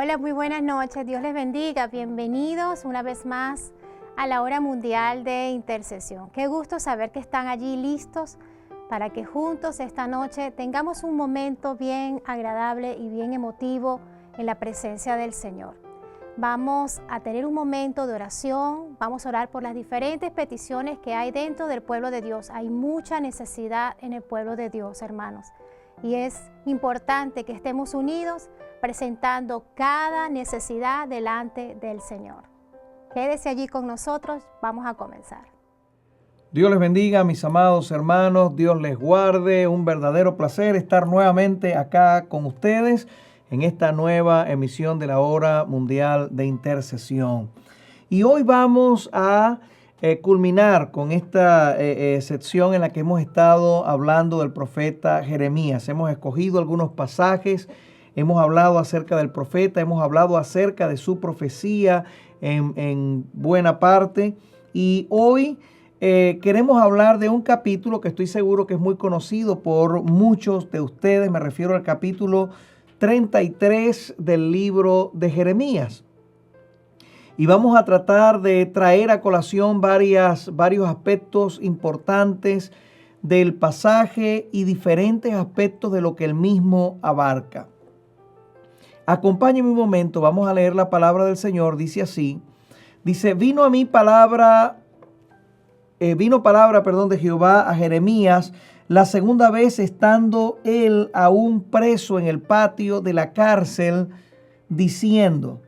Hola, muy buenas noches. Dios les bendiga. Bienvenidos una vez más a la hora mundial de intercesión. Qué gusto saber que están allí listos para que juntos esta noche tengamos un momento bien agradable y bien emotivo en la presencia del Señor. Vamos a tener un momento de oración, vamos a orar por las diferentes peticiones que hay dentro del pueblo de Dios. Hay mucha necesidad en el pueblo de Dios, hermanos, y es importante que estemos unidos presentando cada necesidad delante del Señor. Quédese allí con nosotros, vamos a comenzar. Dios les bendiga, mis amados hermanos, Dios les guarde. Un verdadero placer estar nuevamente acá con ustedes en esta nueva emisión de la Hora Mundial de Intercesión. Y hoy vamos a culminar con esta sección en la que hemos estado hablando del profeta Jeremías. Hemos escogido algunos pasajes, hemos hablado acerca del profeta, hemos hablado acerca de su profecía en buena parte. Y hoy queremos hablar de un capítulo que estoy seguro que es muy conocido por muchos de ustedes. Me refiero al capítulo 33 del libro de Jeremías. Y vamos a tratar de traer a colación varios aspectos importantes del pasaje y diferentes aspectos de lo que el mismo abarca. Acompáñenme un momento, vamos a leer la palabra del Señor. Dice así, vino palabra de Jehová a Jeremías la segunda vez, estando él aún preso en el patio de la cárcel, diciendo: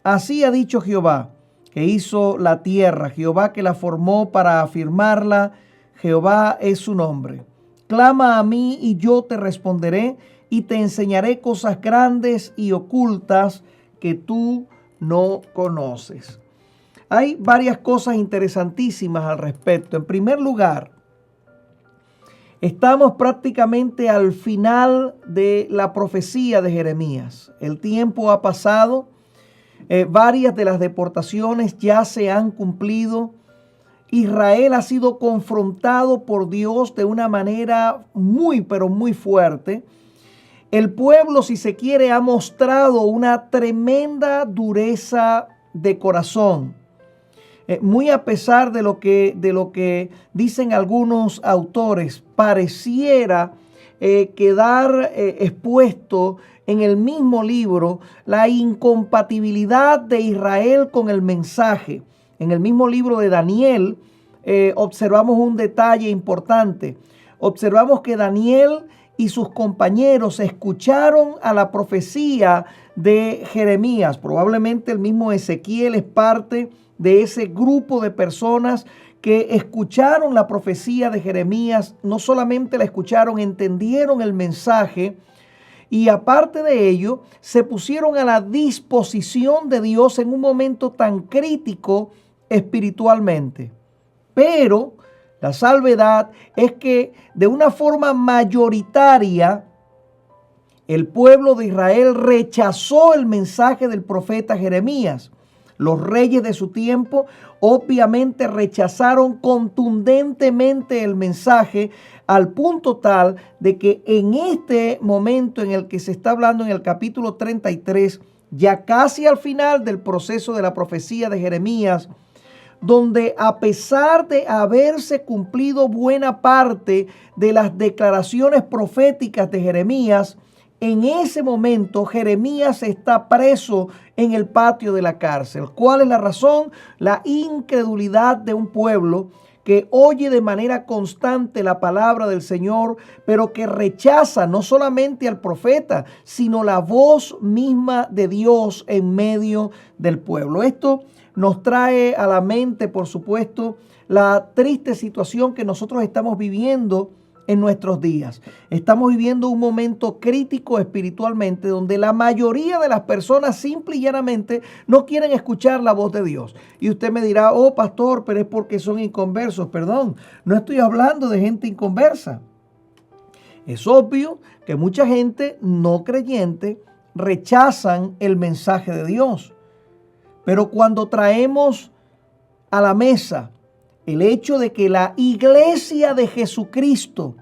así ha dicho Jehová, que hizo la tierra, Jehová que la formó para afirmarla, Jehová es su nombre. Clama a mí y yo te responderé y te enseñaré cosas grandes y ocultas que tú no conoces. Hay varias cosas interesantísimas al respecto. En primer lugar, estamos prácticamente al final de la profecía de Jeremías. El tiempo ha pasado, varias de las deportaciones ya se han cumplido. Israel ha sido confrontado por Dios de una manera muy, pero muy fuerte. El pueblo, si se quiere, ha mostrado una tremenda dureza de corazón. Muy a pesar de lo que dicen algunos autores, pareciera quedar expuesto en el mismo libro la incompatibilidad de Israel con el mensaje. En el mismo libro de Daniel observamos un detalle importante. Observamos que Daniel y sus compañeros escucharon a la profecía de Jeremías. Probablemente el mismo Ezequiel es parte de ese grupo de personas que escucharon la profecía de Jeremías. No solamente la escucharon, entendieron el mensaje y aparte de ello se pusieron a la disposición de Dios en un momento tan crítico espiritualmente. Pero la salvedad es que de una forma mayoritaria el pueblo de Israel rechazó el mensaje del profeta Jeremías. Los reyes de su tiempo obviamente rechazaron contundentemente el mensaje al punto tal de que en este momento en el que se está hablando en el capítulo 33, ya casi al final del proceso de la profecía de Jeremías, donde a pesar de haberse cumplido buena parte de las declaraciones proféticas de Jeremías, en ese momento Jeremías está preso en el patio de la cárcel. ¿Cuál es la razón? La incredulidad de un pueblo que oye de manera constante la palabra del Señor, pero que rechaza no solamente al profeta, sino la voz misma de Dios en medio del pueblo. Esto nos trae a la mente, por supuesto, la triste situación que nosotros estamos viviendo en nuestros días. Estamos viviendo un momento crítico espiritualmente donde la mayoría de las personas simple y llanamente no quieren escuchar la voz de Dios. Y usted me dirá: oh pastor, pero es porque son inconversos. Perdón, no estoy hablando de gente inconversa. Es obvio que mucha gente no creyente rechazan el mensaje de Dios. Pero cuando traemos a la mesa el hecho de que la iglesia de Jesucristo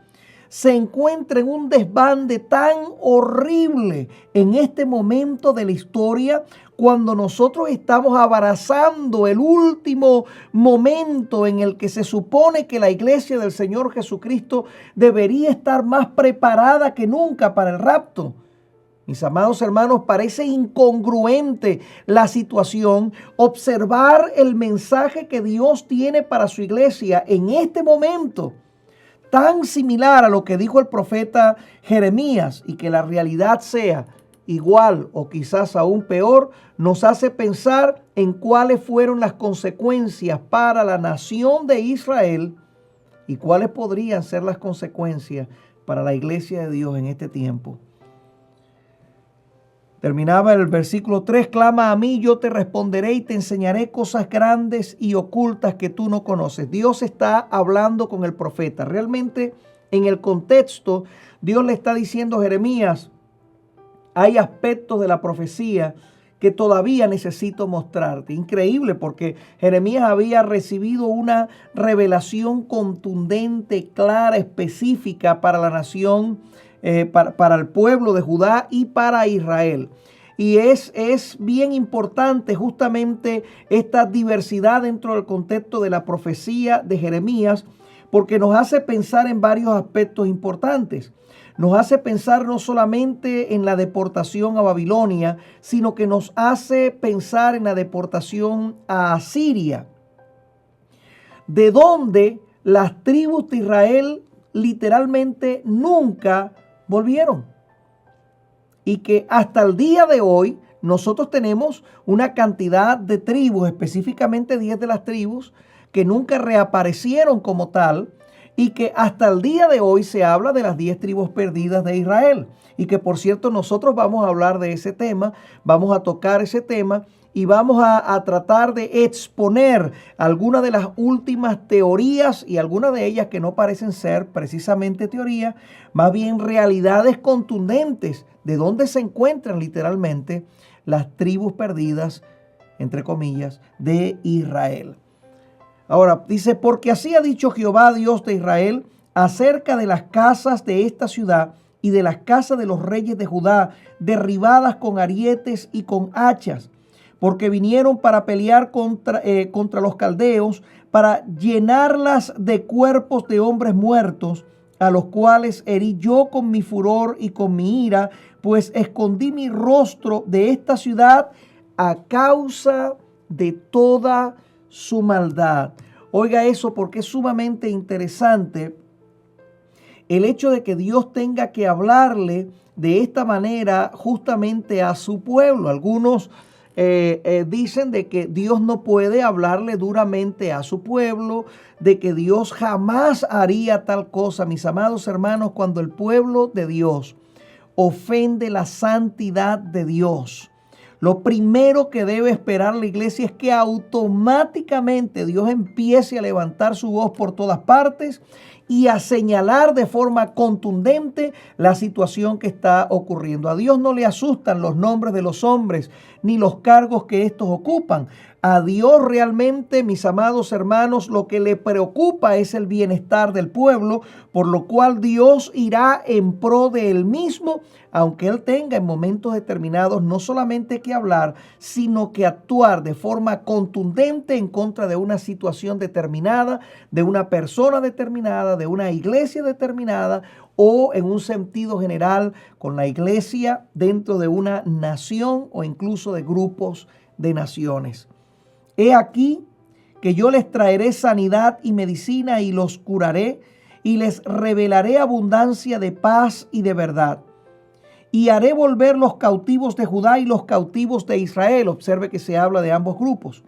se encuentra en un desbande tan horrible en este momento de la historia, cuando nosotros estamos abrazando el último momento en el que se supone que la iglesia del Señor Jesucristo debería estar más preparada que nunca para el rapto. Mis amados hermanos, parece incongruente la situación, observar el mensaje que Dios tiene para su iglesia en este momento, tan similar a lo que dijo el profeta Jeremías, y que la realidad sea igual o quizás aún peor, nos hace pensar en cuáles fueron las consecuencias para la nación de Israel y cuáles podrían ser las consecuencias para la iglesia de Dios en este tiempo. Terminaba el versículo 3, clama a mí, yo te responderé y te enseñaré cosas grandes y ocultas que tú no conoces. Dios está hablando con el profeta. Realmente en el contexto, Dios le está diciendo a Jeremías, hay aspectos de la profecía que todavía necesito mostrarte. Increíble, porque Jeremías había recibido una revelación contundente, clara, específica para la nación, para el pueblo de Judá y para Israel. Y es bien importante justamente esta diversidad dentro del contexto de la profecía de Jeremías, porque nos hace pensar en varios aspectos importantes. Nos hace pensar no solamente en la deportación a Babilonia, sino que nos hace pensar en la deportación a Asiria, de donde las tribus de Israel literalmente nunca volvieron. Y que hasta el día de hoy nosotros tenemos una cantidad de tribus, específicamente 10 de las tribus, que nunca reaparecieron como tal, y que hasta el día de hoy se habla de las 10 tribus perdidas de Israel. Y que, por cierto, nosotros vamos a hablar de ese tema, vamos a tocar ese tema y vamos a tratar de exponer algunas de las últimas teorías, y algunas de ellas que no parecen ser precisamente teorías, más bien realidades contundentes de dónde se encuentran literalmente las tribus perdidas, entre comillas, de Israel. Ahora dice, porque así ha dicho Jehová, Dios de Israel, acerca de las casas de esta ciudad y de las casas de los reyes de Judá, derribadas con arietes y con hachas, porque vinieron para pelear contra los caldeos, para llenarlas de cuerpos de hombres muertos, a los cuales herí yo con mi furor y con mi ira, pues escondí mi rostro de esta ciudad a causa de toda su maldad. Oiga eso, porque es sumamente interesante el hecho de que Dios tenga que hablarle de esta manera justamente a su pueblo. Algunos dicen de que Dios no puede hablarle duramente a su pueblo, de que Dios jamás haría tal cosa. Mis amados hermanos, cuando el pueblo de Dios ofende la santidad de Dios, lo primero que debe esperar la iglesia es que automáticamente Dios empiece a levantar su voz por todas partes y a señalar de forma contundente la situación que está ocurriendo. A Dios no le asustan los nombres de los hombres ni los cargos que estos ocupan. A Dios realmente, mis amados hermanos, lo que le preocupa es el bienestar del pueblo, por lo cual Dios irá en pro de él mismo, aunque él tenga en momentos determinados no solamente que hablar, sino que actuar de forma contundente en contra de una situación determinada, de una persona determinada, de una iglesia determinada, o en un sentido general con la iglesia dentro de una nación o incluso de grupos de naciones. He aquí que yo les traeré sanidad y medicina y los curaré y les revelaré abundancia de paz y de verdad. Y haré volver los cautivos de Judá y los cautivos de Israel. Observe que se habla de ambos grupos.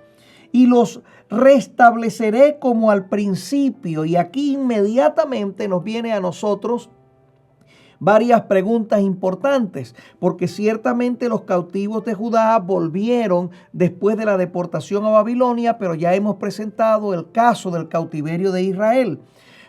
Y los restableceré como al principio. Y aquí inmediatamente nos viene a nosotros varias preguntas importantes, porque ciertamente los cautivos de Judá volvieron después de la deportación a Babilonia, pero ya hemos presentado el caso del cautiverio de Israel.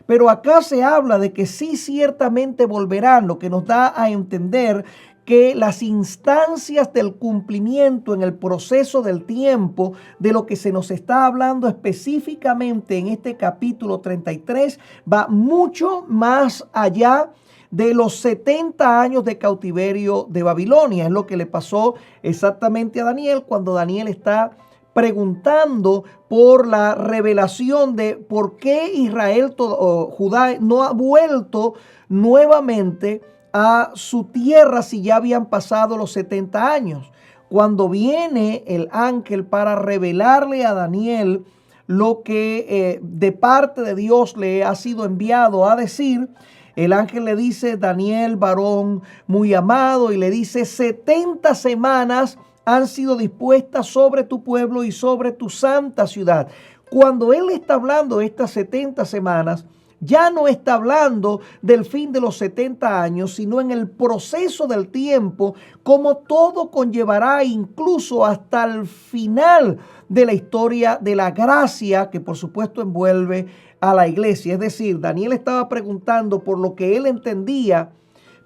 Pero acá se habla de que sí ciertamente volverán, lo que nos da a entender que las instancias del cumplimiento en el proceso del tiempo de lo que se nos está hablando específicamente en este capítulo 33 va mucho más allá de los 70 años de cautiverio de Babilonia. Es lo que le pasó exactamente a Daniel cuando Daniel está preguntando por la revelación de por qué Israel o Judá no ha vuelto nuevamente a su tierra si ya habían pasado los 70 años. Cuando viene el ángel para revelarle a Daniel lo que de parte de Dios le ha sido enviado a decir, el ángel le dice: Daniel, varón muy amado, y le dice: 70 semanas han sido dispuestas sobre tu pueblo y sobre tu santa ciudad. Cuando él está hablando de estas 70 semanas, ya no está hablando del fin de los 70 años, sino en el proceso del tiempo, como todo conllevará incluso hasta el final de la historia de la gracia que por supuesto envuelve a la iglesia. Es decir, Daniel estaba preguntando por lo que él entendía,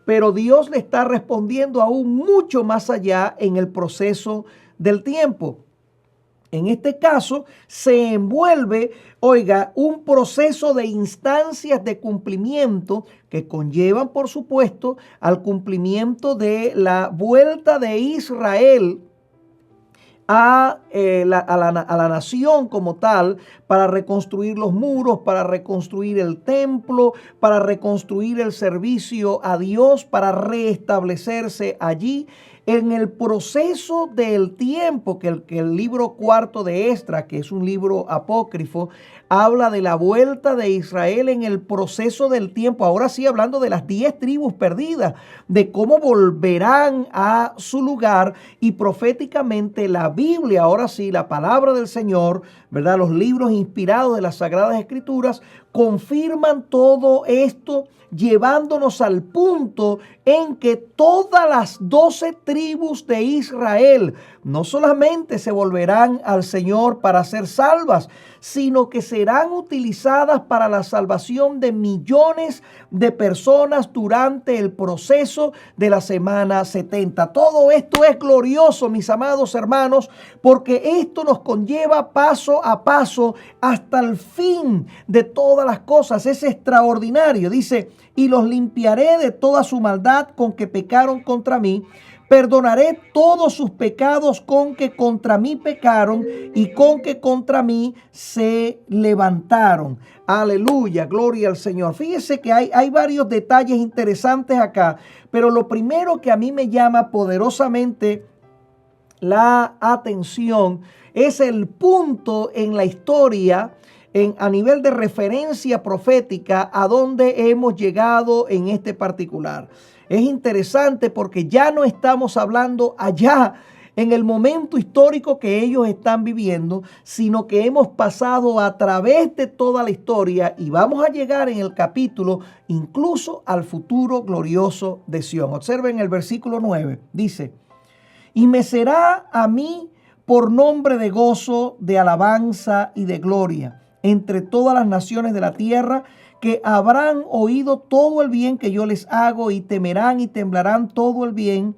pero Dios le está respondiendo aún mucho más allá en el proceso del tiempo. En este caso se envuelve, un proceso de instancias de cumplimiento que conllevan, por supuesto, al cumplimiento de la vuelta de Israel a la nación como tal, para reconstruir los muros, para reconstruir el templo, para reconstruir el servicio a Dios, para reestablecerse allí. En el proceso del tiempo que el libro cuarto de Esdras, que es un libro apócrifo, habla de la vuelta de Israel en el proceso del tiempo. Ahora sí, hablando de las 10 tribus perdidas, de cómo volverán a su lugar, y proféticamente la Biblia, ahora sí, la palabra del Señor, ¿verdad? Los libros inspirados de las Sagradas Escrituras confirman todo esto, llevándonos al punto en que todas las 12 tribus de Israel no solamente se volverán al Señor para ser salvas, sino que serán utilizadas para la salvación de millones de personas durante el proceso de la semana 70. Todo esto es glorioso, mis amados hermanos, porque esto nos conlleva paso a paso hasta el fin de todas las cosas. Es extraordinario. Dice: y los limpiaré de toda su maldad con que pecaron contra mí. Perdonaré todos sus pecados con que contra mí pecaron y con que contra mí se levantaron. Aleluya, gloria al Señor. Fíjese que hay varios detalles interesantes acá, pero lo primero que a mí me llama poderosamente la atención es el punto en la historia, a nivel de referencia profética, a donde hemos llegado en este particular. Es interesante porque ya no estamos hablando allá en el momento histórico que ellos están viviendo, sino que hemos pasado a través de toda la historia y vamos a llegar en el capítulo incluso al futuro glorioso de Sión. Observen el versículo 9, dice: y me será a mí por nombre de gozo, de alabanza y de gloria entre todas las naciones de la tierra, que habrán oído todo el bien que yo les hago, y temerán y temblarán todo el bien,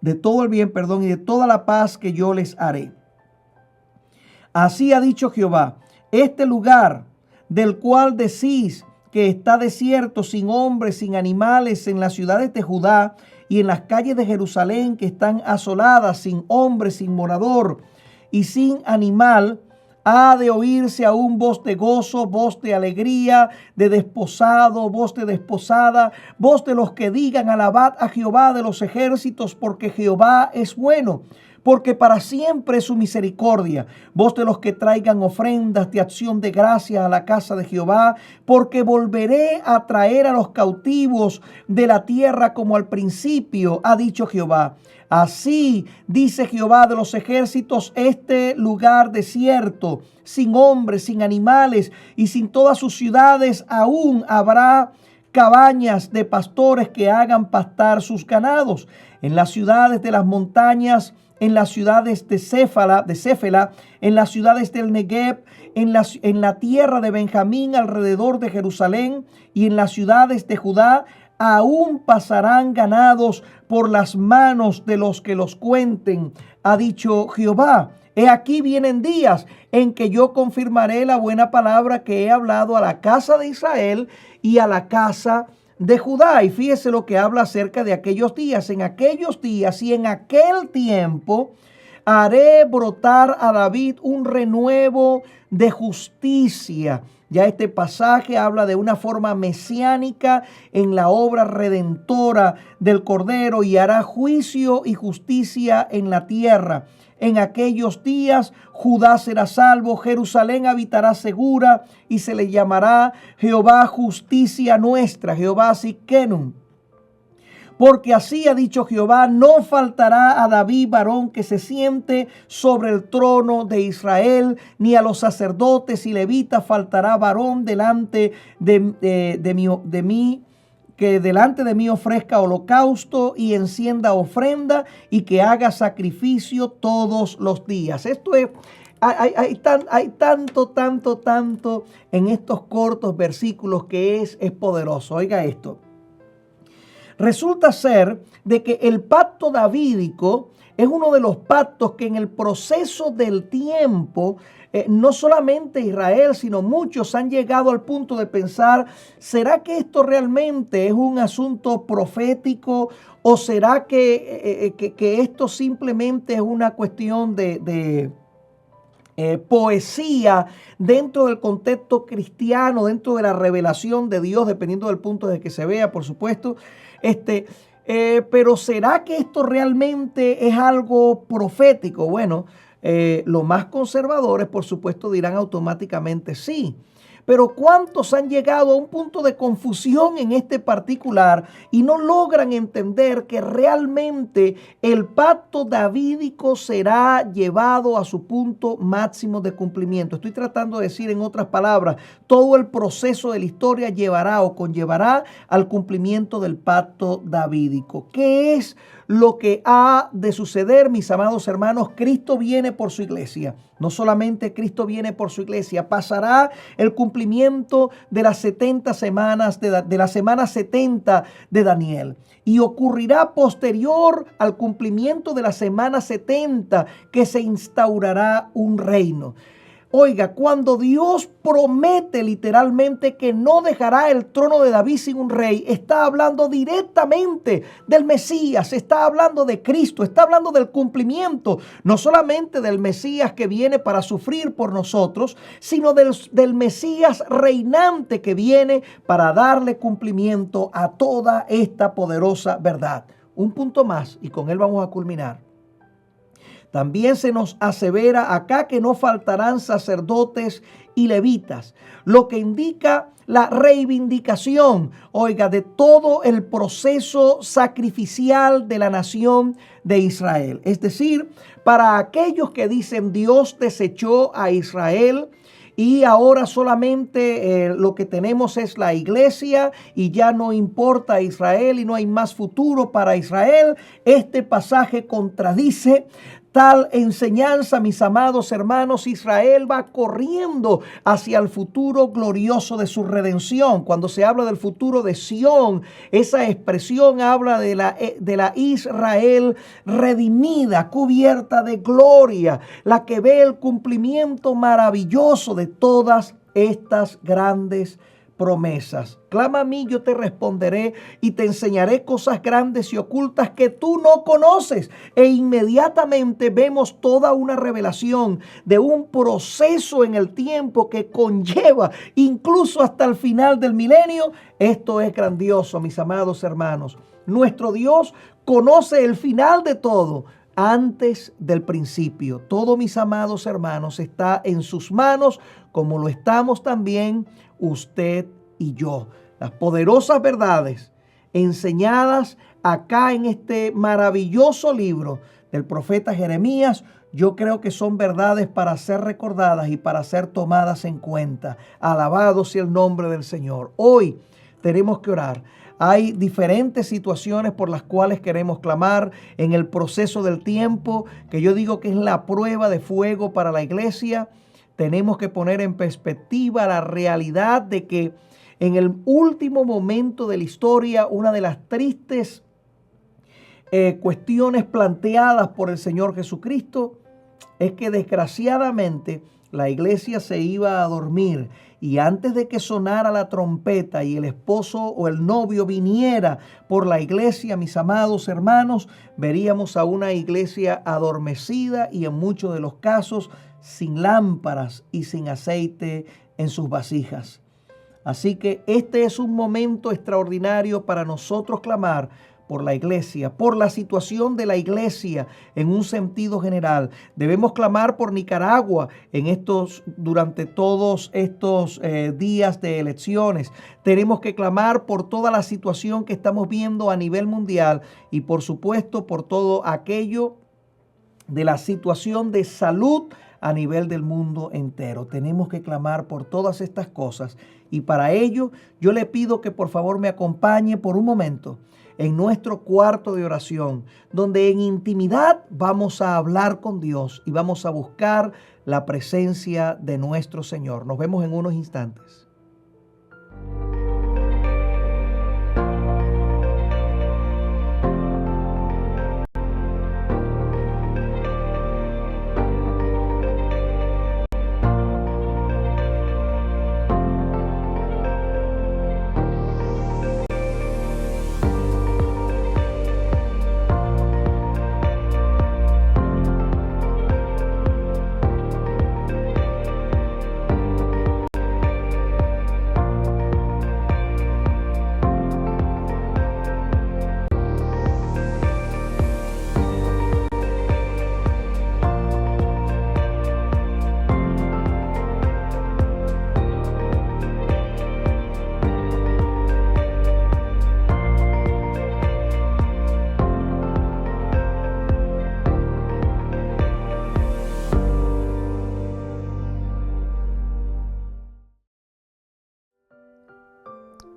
y de toda la paz que yo les haré. Así ha dicho Jehová: este lugar del cual decís que está desierto, sin hombres, sin animales, en las ciudades de Judá y en las calles de Jerusalén que están asoladas, sin hombre, sin morador y sin animal, ha de oírse aún voz de gozo, voz de alegría, de desposado, voz de desposada, voz de los que digan: alabad a Jehová de los ejércitos, porque Jehová es bueno, porque para siempre es su misericordia. Voz de los que traigan ofrendas de acción de gracias a la casa de Jehová, porque volveré a traer a los cautivos de la tierra como al principio, ha dicho Jehová. Así dice Jehová de los ejércitos: este lugar desierto, sin hombres, sin animales y sin todas sus ciudades, aún habrá cabañas de pastores que hagan pastar sus ganados. En las ciudades de las montañas, en las ciudades de Céfala, en las ciudades del Negev, en la tierra de Benjamín alrededor de Jerusalén y en las ciudades de Judá, aún pasarán ganados por las manos de los que los cuenten, ha dicho Jehová. He aquí vienen días en que yo confirmaré la buena palabra que he hablado a la casa de Israel y a la casa de Judá. Y fíjese lo que habla acerca de aquellos días. En aquellos días y en aquel tiempo haré brotar a David un renuevo de justicia. Ya este pasaje habla de una forma mesiánica en la obra redentora del Cordero, y hará juicio y justicia en la tierra. En aquellos días Judá será salvo, Jerusalén habitará segura, y se le llamará Jehová justicia nuestra, Jehová Sidkenu. Porque así ha dicho Jehová, no faltará a David varón que se siente sobre el trono de Israel, ni a los sacerdotes y levitas faltará varón delante de mí, que delante de mí ofrezca holocausto y encienda ofrenda y que haga sacrificio todos los días. Esto es, hay tanto en estos cortos versículos que es poderoso. Oiga esto. Resulta ser de que el pacto davídico es uno de los pactos que en el proceso del tiempo, no solamente Israel, sino muchos han llegado al punto de pensar, ¿será que esto realmente es un asunto profético? ¿O será que esto simplemente es una cuestión de poesía dentro del contexto cristiano, dentro de la revelación de Dios, dependiendo del punto de que se vea, por supuesto? Pero ¿será que esto realmente es algo profético? Bueno, los más conservadores, por supuesto, dirán automáticamente sí. Pero ¿cuántos han llegado a un punto de confusión en este particular y no logran entender que realmente el pacto davídico será llevado a su punto máximo de cumplimiento? Estoy tratando de decir, en otras palabras, todo el proceso de la historia llevará o conllevará al cumplimiento del pacto davídico. ¿Qué es lo que ha de suceder, mis amados hermanos? Cristo viene por su iglesia. No solamente Cristo viene por su iglesia, pasará el cumplimiento de las 70 semanas, de la semana 70 de Daniel. Y ocurrirá posterior al cumplimiento de la semana 70 que se instaurará un reino. Oiga, cuando Dios promete literalmente que no dejará el trono de David sin un rey, está hablando directamente del Mesías, está hablando de Cristo, está hablando del cumplimiento, no solamente del Mesías que viene para sufrir por nosotros, sino del Mesías reinante que viene para darle cumplimiento a toda esta poderosa verdad. Un punto más y con él vamos a culminar. También se nos asevera acá que no faltarán sacerdotes y levitas, lo que indica la reivindicación, oiga, de todo el proceso sacrificial de la nación de Israel. Es decir, para aquellos que dicen Dios desechó a Israel y ahora solamente lo que tenemos es la iglesia y ya no importa Israel y no hay más futuro para Israel, este pasaje contradice tal enseñanza, mis amados hermanos. Israel va corriendo hacia el futuro glorioso de su redención. Cuando se habla del futuro de Sión, esa expresión habla de la Israel redimida, cubierta de gloria, la que ve el cumplimiento maravilloso de todas estas grandes promesas. Clama a mí, yo te responderé y te enseñaré cosas grandes y ocultas que tú no conoces. E inmediatamente vemos toda una revelación de un proceso en el tiempo que conlleva incluso hasta el final del milenio. Esto es grandioso, mis amados hermanos. Nuestro Dios conoce el final de todo antes del principio. Todo, mis amados hermanos, está en sus manos, como lo estamos también usted y yo. Las poderosas verdades enseñadas acá en este maravilloso libro del profeta Jeremías, yo creo que son verdades para ser recordadas y para ser tomadas en cuenta. Alabado sea el nombre del Señor. Hoy tenemos que orar. Hay diferentes situaciones por las cuales queremos clamar en el proceso del tiempo, que yo digo que es la prueba de fuego para la iglesia. Tenemos que poner en perspectiva la realidad de que En el último momento de la historia, una de las tristes cuestiones planteadas por el Señor Jesucristo es que desgraciadamente la iglesia se iba a dormir y antes de que sonara la trompeta y el esposo o el novio viniera por la iglesia, mis amados hermanos, veríamos a una iglesia adormecida y en muchos de los casos sin lámparas y sin aceite en sus vasijas. Así que este es un momento extraordinario para nosotros clamar por la iglesia, por la situación de la iglesia en un sentido general. Debemos clamar por Nicaragua durante todos estos días de elecciones. Tenemos que clamar por toda la situación que estamos viendo a nivel mundial y por supuesto por todo aquello de la situación de salud a nivel del mundo entero. Tenemos que clamar por todas estas cosas y para ello yo le pido que por favor me acompañe por un momento en nuestro cuarto de oración, donde en intimidad vamos a hablar con Dios y vamos a buscar la presencia de nuestro Señor. Nos vemos en unos instantes.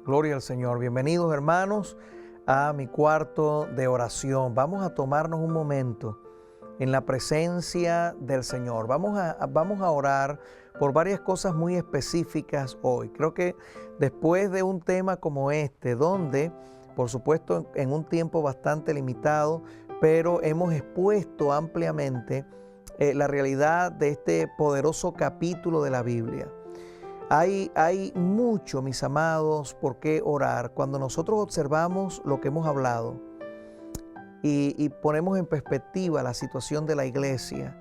Gloria al Señor. Bienvenidos hermanos a mi cuarto de oración. Vamos a tomarnos un momento en la presencia del Señor. Vamos a orar por varias cosas muy específicas hoy. Creo que después de un tema como este, donde por supuesto en un tiempo bastante limitado, pero hemos expuesto ampliamente la realidad de este poderoso capítulo de la Biblia. Hay mucho, mis amados, por qué orar. Cuando nosotros observamos lo que hemos hablado y ponemos en perspectiva la situación de la iglesia,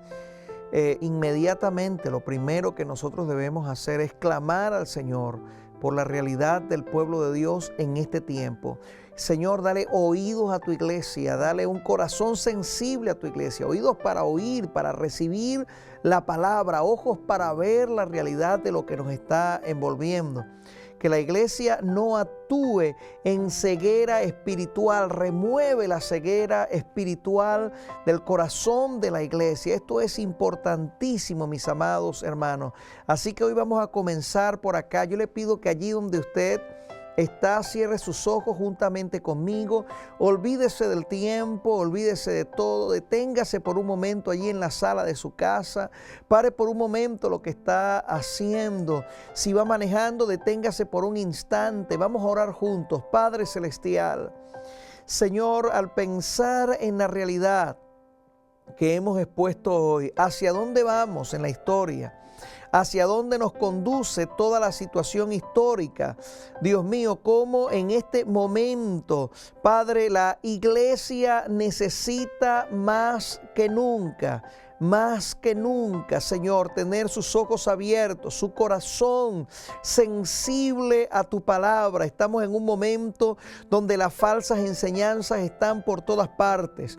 inmediatamente lo primero que nosotros debemos hacer es clamar al Señor por la realidad del pueblo de Dios en este tiempo. Señor, dale oídos a tu iglesia, dale un corazón sensible a tu iglesia, oídos para oír, para recibir la palabra, ojos para ver la realidad de lo que nos está envolviendo. Que la iglesia no actúe en ceguera espiritual, remueve la ceguera espiritual del corazón de la iglesia. Esto es importantísimo, mis amados hermanos. Así que hoy vamos a comenzar por acá. Yo le pido que allí donde usted está, cierre sus ojos juntamente conmigo, olvídese del tiempo, olvídese de todo, deténgase por un momento allí en la sala de su casa, pare por un momento lo que está haciendo, si va manejando, deténgase por un instante, vamos a orar juntos. Padre Celestial, Señor, al pensar en la realidad que hemos expuesto hoy, hacia dónde vamos en la historia, hacia dónde nos conduce toda la situación histórica. Dios mío, cómo en este momento, Padre, la iglesia necesita más que nunca, Señor, tener sus ojos abiertos, su corazón sensible a tu palabra. Estamos en un momento donde las falsas enseñanzas están por todas partes.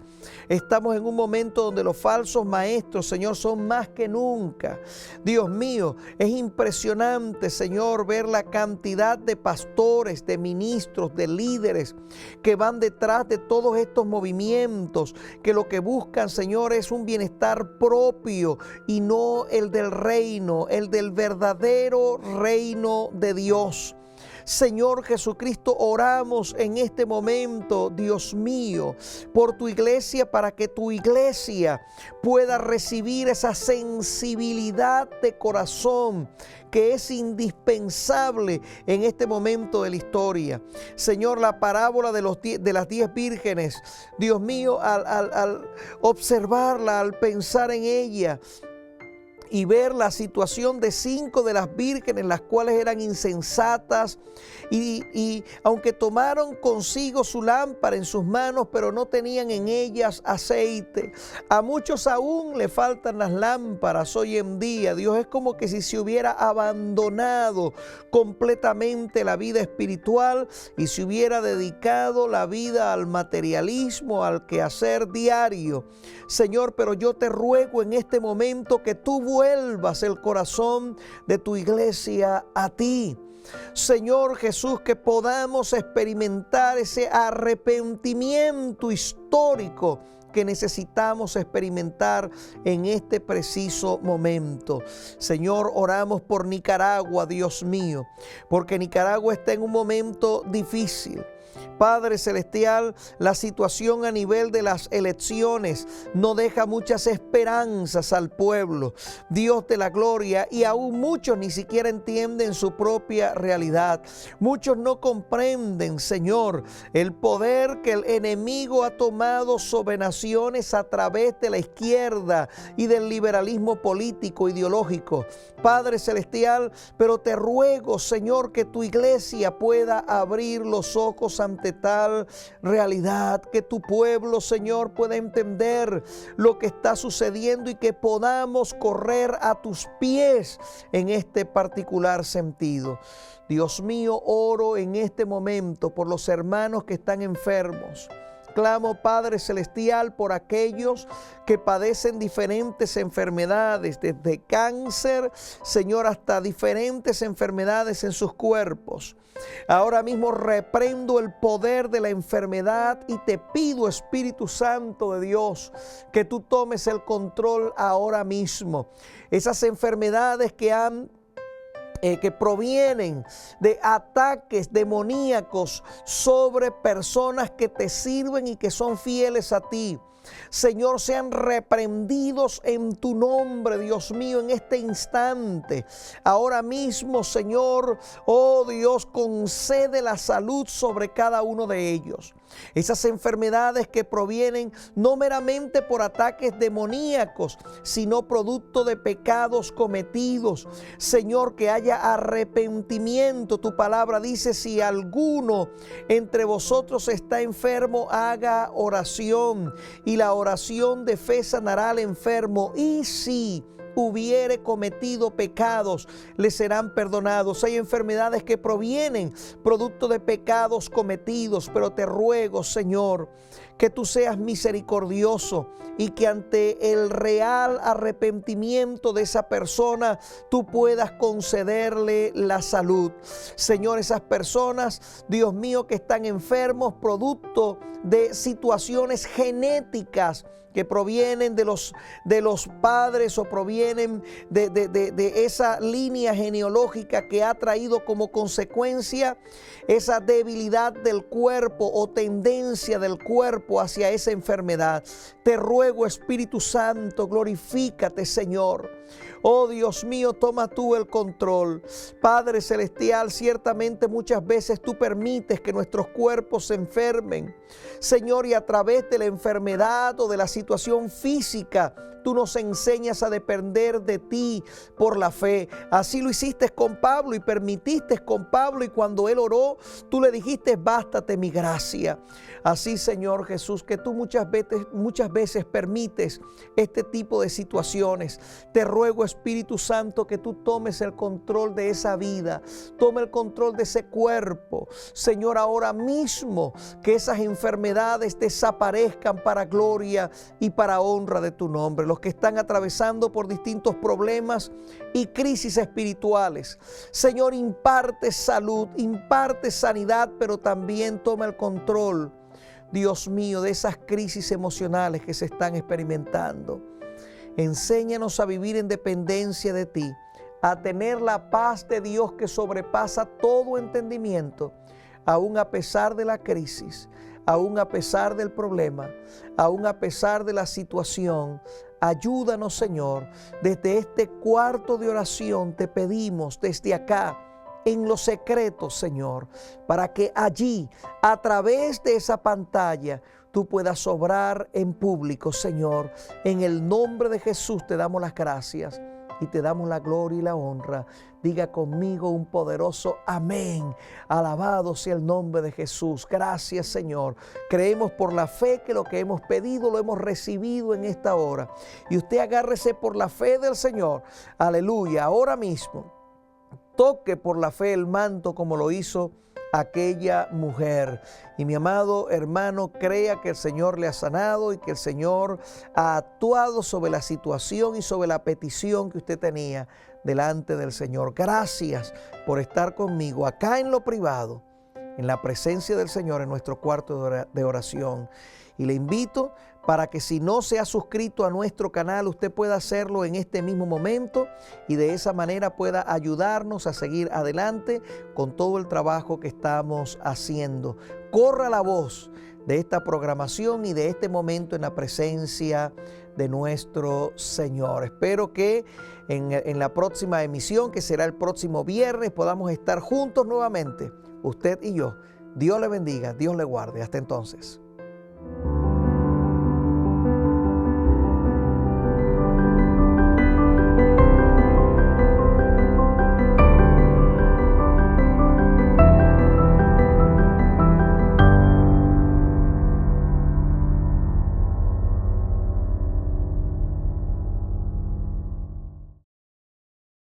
Estamos en un momento donde los falsos maestros, Señor, son más que nunca. Dios mío, es impresionante, Señor, ver la cantidad de pastores, de ministros, de líderes que van detrás de todos estos movimientos, que lo que buscan, Señor, es un bienestar propio y no el del reino, el del verdadero reino de Dios. Señor Jesucristo, oramos en este momento, Dios mío, por tu iglesia, para que tu iglesia pueda recibir esa sensibilidad de corazón que es indispensable en este momento de la historia. Señor, la parábola de las 10 vírgenes, Dios mío, al observarla, al pensar en ella, y ver la situación de 5 de las vírgenes, las cuales eran insensatas y aunque tomaron consigo su lámpara en sus manos, pero no tenían en ellas aceite. A muchos aún le faltan las lámparas hoy en día. Dios, es como que si se hubiera abandonado completamente la vida espiritual y se hubiera dedicado la vida al materialismo, al quehacer diario. Señor, pero yo te ruego en este momento que tú vuelvas el corazón de tu iglesia a ti. Señor Jesús, que podamos experimentar ese arrepentimiento histórico que necesitamos experimentar en este preciso momento. Señor, oramos por Nicaragua, Dios mío, porque Nicaragua está en un momento difícil. Padre Celestial, la situación a nivel de las elecciones no deja muchas esperanzas al pueblo. Dios de la gloria, y aún muchos ni siquiera entienden su propia realidad. Muchos no comprenden, Señor, el poder que el enemigo ha tomado sobre naciones a través de la izquierda y del liberalismo político, ideológico. Padre Celestial, pero te ruego, Señor, que tu iglesia pueda abrir los ojos ante tal realidad, que tu pueblo, Señor, pueda entender lo que está sucediendo y que podamos correr a tus pies en este particular sentido. Dios mío, oro en este momento por los hermanos que están enfermos. Clamo, Padre Celestial, por aquellos que padecen diferentes enfermedades, desde cáncer, Señor, hasta diferentes enfermedades en sus cuerpos. Ahora mismo reprendo el poder de la enfermedad y te pido, Espíritu Santo de Dios, que tú tomes el control ahora mismo. Esas enfermedades que provienen de ataques demoníacos sobre personas que te sirven y que son fieles a ti. Señor, sean reprendidos en tu nombre, Dios mío, en este instante. Ahora mismo, Señor, oh Dios, concede la salud sobre cada uno de ellos. Esas enfermedades que provienen no meramente por ataques demoníacos, sino producto de pecados cometidos. Señor, que haya arrepentimiento. Tu palabra dice: si alguno entre vosotros está enfermo, haga oración, y la oración de fe sanará al enfermo, y si hubiere cometido pecados, le serán perdonados. Hay enfermedades que provienen producto de pecados cometidos, pero te ruego, Señor, que tú seas misericordioso y que ante el real arrepentimiento de esa persona tú puedas concederle la salud. Señor, esas personas, Dios mío, que están enfermos producto de situaciones genéticas que provienen de los padres o provienen de esa línea genealógica que ha traído como consecuencia esa debilidad del cuerpo o tendencia del cuerpo hacia esa enfermedad. Te ruego, Espíritu Santo, glorifícate, Señor. Oh Dios mío, toma tú el control. Padre Celestial, ciertamente muchas veces tú permites que nuestros cuerpos se enfermen, Señor, y a través de la enfermedad o de la situación física, tú nos enseñas a depender de ti por la fe. Así lo hiciste con Pablo y permitiste con Pablo, y cuando él oró, tú le dijiste: bástate mi gracia. Así, Señor Jesús, que tú muchas veces permites este tipo de situaciones. Te ruego, Espíritu Santo, que tú tomes el control de esa vida, tome el control de ese cuerpo. Señor, ahora mismo que esas enfermedades desaparezcan para gloria y para honra de tu nombre. Los que están atravesando por distintos problemas y crisis espirituales, Señor, imparte salud, imparte sanidad, pero también toma el control, Dios mío, de esas crisis emocionales que se están experimentando. Enséñanos a vivir en dependencia de ti. a tener la paz de Dios que sobrepasa todo entendimiento, aún a pesar de la crisis, aún a pesar del problema, aún a pesar de la situación. Ayúdanos, Señor. Desde este cuarto de oración te pedimos, desde acá, en los secretos, Señor, para que allí, a través de esa pantalla, tú puedas obrar en público, Señor. En el nombre de Jesús te damos las gracias y te damos la gloria y la honra. Diga conmigo un poderoso amén. Alabado sea el nombre de Jesús. Gracias, Señor. Creemos por la fe que lo que hemos pedido lo hemos recibido en esta hora. Y usted agárrese por la fe del Señor. Aleluya. Ahora mismo, toque por la fe el manto como lo hizo aquella mujer. Y mi amado hermano, crea que el Señor le ha sanado y que el Señor ha actuado sobre la situación y sobre la petición que usted tenía delante del Señor. Gracias por estar conmigo acá en lo privado, en la presencia del Señor, en nuestro cuarto de oración. Y le invito para que si no se ha suscrito a nuestro canal, usted pueda hacerlo en este mismo momento y de esa manera pueda ayudarnos a seguir adelante con todo el trabajo que estamos haciendo. Corra la voz de esta programación y de este momento en la presencia de nuestro Señor. Espero que en la próxima emisión, que será el próximo viernes, podamos estar juntos nuevamente, usted y yo. Dios le bendiga, Dios le guarde. Hasta entonces.